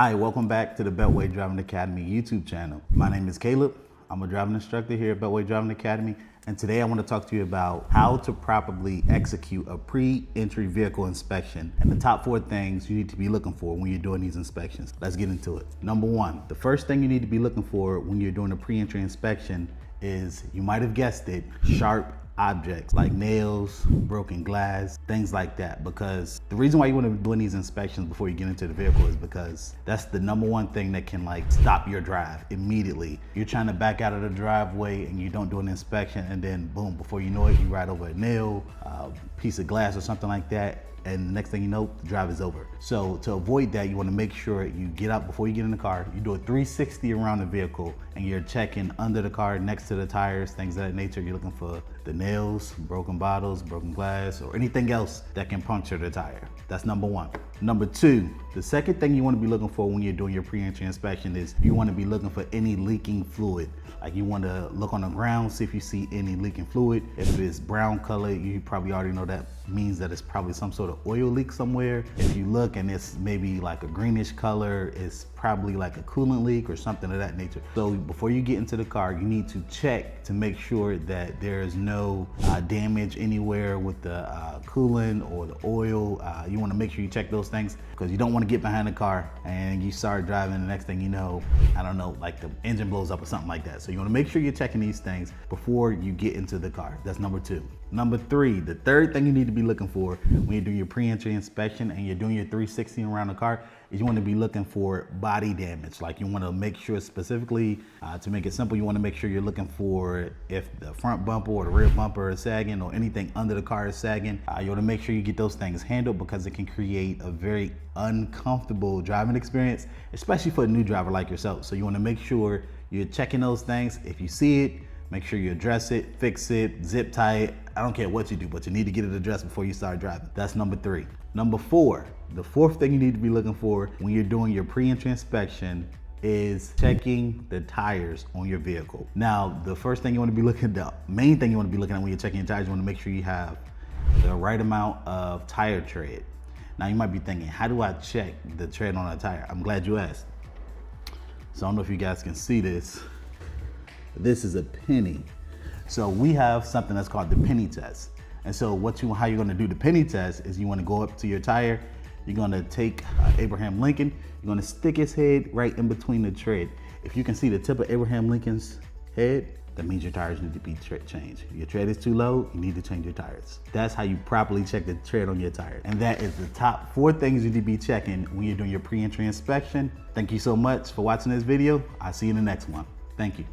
Hi, welcome back to the Beltway Driving Academy YouTube channel. My name is Caleb. I'm a driving instructor here at Beltway Driving Academy, and today I want to talk to you about how to properly execute a pre-entry vehicle inspection and the top 4 things you need to be looking for when you're doing these inspections. Let's get into it. Number 1, the first thing you need to be looking for when you're doing a pre-entry inspection is, you might have guessed it, sharp objects like nails, broken glass, things like that. Because the reason why you want to be doing these inspections before you get into the vehicle is because that's the number 1 thing that can stop your drive immediately. You're trying to back out of the driveway and you don't do an inspection, and then boom, before you know it, you ride over a nail, a piece of glass or something like that, and the next thing you know, the drive is over. So to avoid that, you want to make sure you get out before you get in the car, you do a 360 around the vehicle, and you're checking under the car, next to the tires, things of that nature. You're looking for the nails, broken bottles, broken glass, or anything else that can puncture the tire. That's number 1. Number 2, the second thing you want to be looking for when you're doing your pre-entry inspection is you want to be looking for any leaking fluid. Like, you want to look on the ground, see if you see any leaking fluid. If it's brown color, you probably already know that means that it's probably some sort of oil leak somewhere. If you look and it's maybe like a greenish color, it's probably like a coolant leak or something of that nature. So before you get into the car, you need to check to make sure that there is no damage anywhere with the coolant or the oil. You want to make sure you check those things, because you don't want to get behind the car and you start driving, the next thing you know, I don't know, like the engine blows up or something like that. So you want to make sure you're checking these things before you get into the car. That's number 2. Number 3, the third thing you need to be looking for when you do your pre-entry inspection and you're doing your 360 around the car is you want to be looking for body damage. Like, you want to make sure specifically, to make it simple, you want to make sure you're looking for if the front bumper or the rear bumper is sagging or anything under the car is sagging. You want to make sure you get those things handled, because it can create a very uncomfortable driving experience, especially for a new driver like yourself. So you want to make sure you're checking those things. If you see it, make sure you address it, fix it, zip tie it. I don't care what you do, but you need to get it addressed before you start driving. That's number 3. Number 4, the 4th thing you need to be looking for when you're doing your pre-entry inspection is checking the tires on your vehicle. Now, the first thing you want to be looking at, the main thing you want to be looking at when you're checking your tires, you want to make sure you have the right amount of tire tread. Now, you might be thinking, how do I check the tread on a tire? I'm glad you asked. So I don't know if you guys can see this. This is a penny. So we have something that's called the penny test. And so how you're gonna do the penny test is, you wanna go up to your tire, you're gonna take Abraham Lincoln, you're gonna stick his head right in between the tread. If you can see the tip of Abraham Lincoln's head, that means your tires need to be changed. If your tread is too low, you need to change your tires. That's how you properly check the tread on your tire. And that is the top 4 things you need to be checking when you're doing your pre-entry inspection. Thank you so much for watching this video. I'll see you in the next one. Thank you.